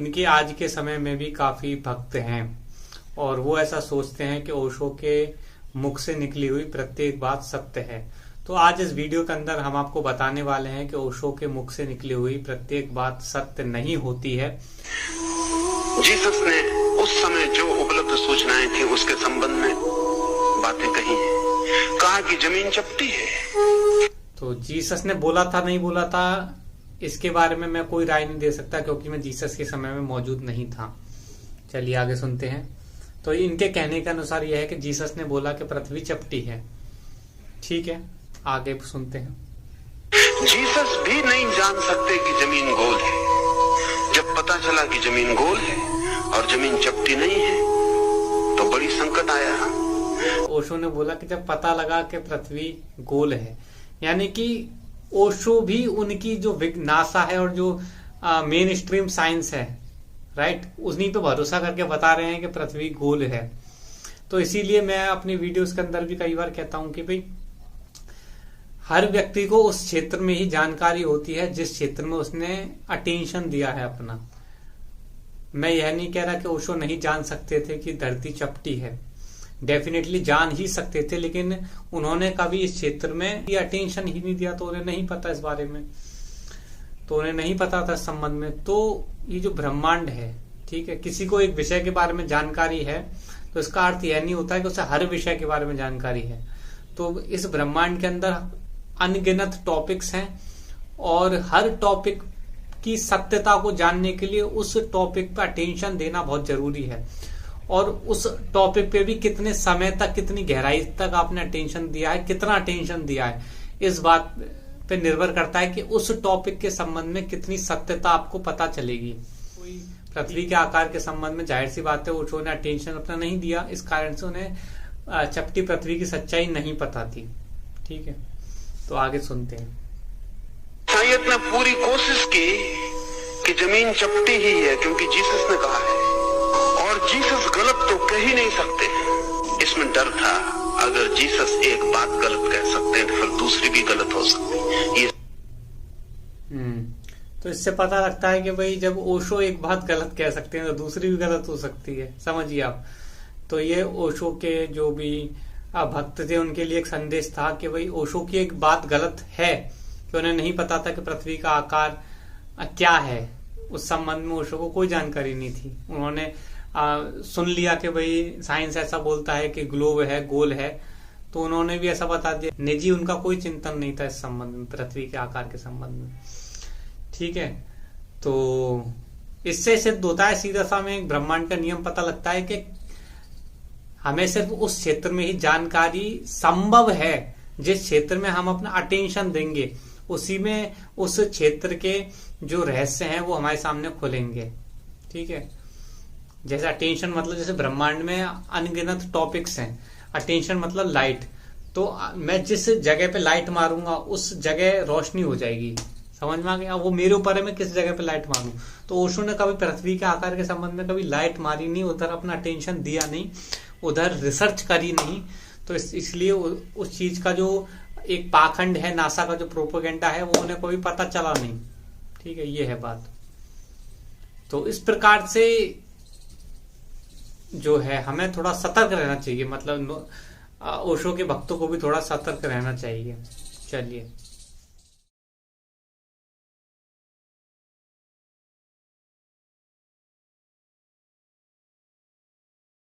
उनके आज के समय में भी काफी भक्त हैं और वो ऐसा सोचते हैं कि ओशो के मुख से निकली हुई प्रत्येक बात सत्य है। तो आज इस वीडियो के अंदर हम आपको बताने वाले हैं कि ओशो के मुख से निकली हुई प्रत्येक बात सत्य नहीं होती है। जीसस ने उस समय जो उपलब्ध सूचनाएं थी उसके संबंध में बातें कही हैं। कहा कि जमीन चपटी है। तो जीसस ने बोला था नहीं बोला था इसके बारे में मैं कोई राय नहीं दे सकता, क्योंकि मैं जीसस के समय में मौजूद नहीं था। चलिए आगे सुनते हैं। तो इनके कहने के अनुसार यह है कि जीसस ने बोला कि पृथ्वी चपटी है। ठीक है, आगे सुनते हैं। जीसस भी नहीं जान सकते कि जमीन गोल है। जब पता चला कि जमीन गोल है और जमीन चपटी नहीं है तो बड़ी संकट आया। ओशो ने बोला कि जब पता लगा कि पृथ्वी गोल है, यानी कि ओशो भी उनकी जो नासा है और जो मेन स्ट्रीम साइंस है, राइट, उन्हीं पे भरोसा करके बता रहे हैं कि पृथ्वी गोल है। तो इसीलिए मैं अपनी वीडियोस के अंदर भी कई बार कहता हूं कि भाई हर व्यक्ति को उस क्षेत्र में ही जानकारी होती है जिस क्षेत्र में उसने अटेंशन दिया है अपना। मैं यह नहीं कह रहा कि ओशो नहीं जान सकते थे कि धरती चपटी है, डेफिनेटली जान ही सकते थे, लेकिन उन्होंने कभी इस क्षेत्र में अटेंशन ही नहीं दिया, तो उन्हें नहीं पता इस बारे में, तो उन्हें नहीं पता था इस संबंध में। तो ये जो ब्रह्मांड है, ठीक है, किसी को एक विषय के बारे में जानकारी है तो इसका अर्थ यह नहीं होता है कि उसे हर विषय के बारे में जानकारी है। तो इस ब्रह्मांड के अंदर अनगिनत टॉपिक्स हैं और हर टॉपिक की सत्यता को जानने के लिए उस टॉपिक पर अटेंशन देना बहुत जरूरी है। और उस टॉपिक पे भी कितने समय तक, कितनी गहराई तक आपने अटेंशन दिया है, कितना अटेंशन दिया है, इस बात पे निर्भर करता है कि उस टॉपिक के संबंध में कितनी सत्यता आपको पता चलेगी। कोई पृथ्वी के आकार के संबंध में जाहिर सी बात है ओशो ने अटेंशन अपना नहीं दिया, इस कारण से उन्हें चपटी पृथ्वी की सच्चाई नहीं पता थी। ठीक है, तो आगे सुनते हैं। साइंस ने पूरी कोशिश की कि जमीन चपटी ही है क्योंकि जीसस ने कहा है, और जीसस गलत तो कह ही नहीं सकते। इसमें डर था, अगर जीसस एक बात गलत कह सकते हैं तो फिर दूसरी भी गलत हो सकती है। तो इससे पता लगता है कि भाई जब ओशो एक बात गलत कह सकते हैं तो दूसरी भी गलत हो सकती है, समझिए आप। तो ये ओशो के जो भी भक्त थे उनके लिए एक संदेश था कि भाई ओशो की एक बात गलत है कि उन्हें नहीं पता था कि पृथ्वी का आकार क्या है। उस संबंध में ओशो को कोई जानकारी नहीं थी। उन्होंने सुन लिया कि भाई साइंस ऐसा बोलता है कि ग्लोब है, गोल है, तो उन्होंने भी ऐसा बता दिया। निजी उनका कोई चिंतन नहीं था इस संबंध में, पृथ्वी के आकार के संबंध में। ठीक है, तो इससे सिद्ध होता है सीधा सा में एक ब्रह्मांड का नियम पता लगता है कि हमें सिर्फ उस क्षेत्र में ही जानकारी संभव है जिस क्षेत्र में हम अपना अटेंशन देंगे, उसी में उस क्षेत्र के जो रहस्य हैं वो हमारे सामने खुलेंगे। ठीक है, जैसे अटेंशन मतलब जैसे ब्रह्मांड में अनगिनत टॉपिक्स हैं, अटेंशन मतलब लाइट, तो मैं जिस जगह पे लाइट मारूंगा उस जगह रोशनी हो जाएगी, समझ में आ गया। वो मेरे ऊपर है मैं किस जगह पे लाइट मारूं। तो ओशो ने कभी पृथ्वी के आकार के संबंध में कभी लाइट मारी नहीं, उधर अपना अटेंशन दिया नहीं, उधर रिसर्च करी नहीं। तो इसलिए उस चीज का जो एक पाखंड है, नासा का जो प्रोपेगेंडा है, वो उन्हें कोई पता चला नहीं। ठीक है, ये है बात। तो इस प्रकार से जो है हमें थोड़ा सतर्क रहना चाहिए, मतलब ओशो के भक्तों को भी थोड़ा सतर्क रहना चाहिए। चलिए।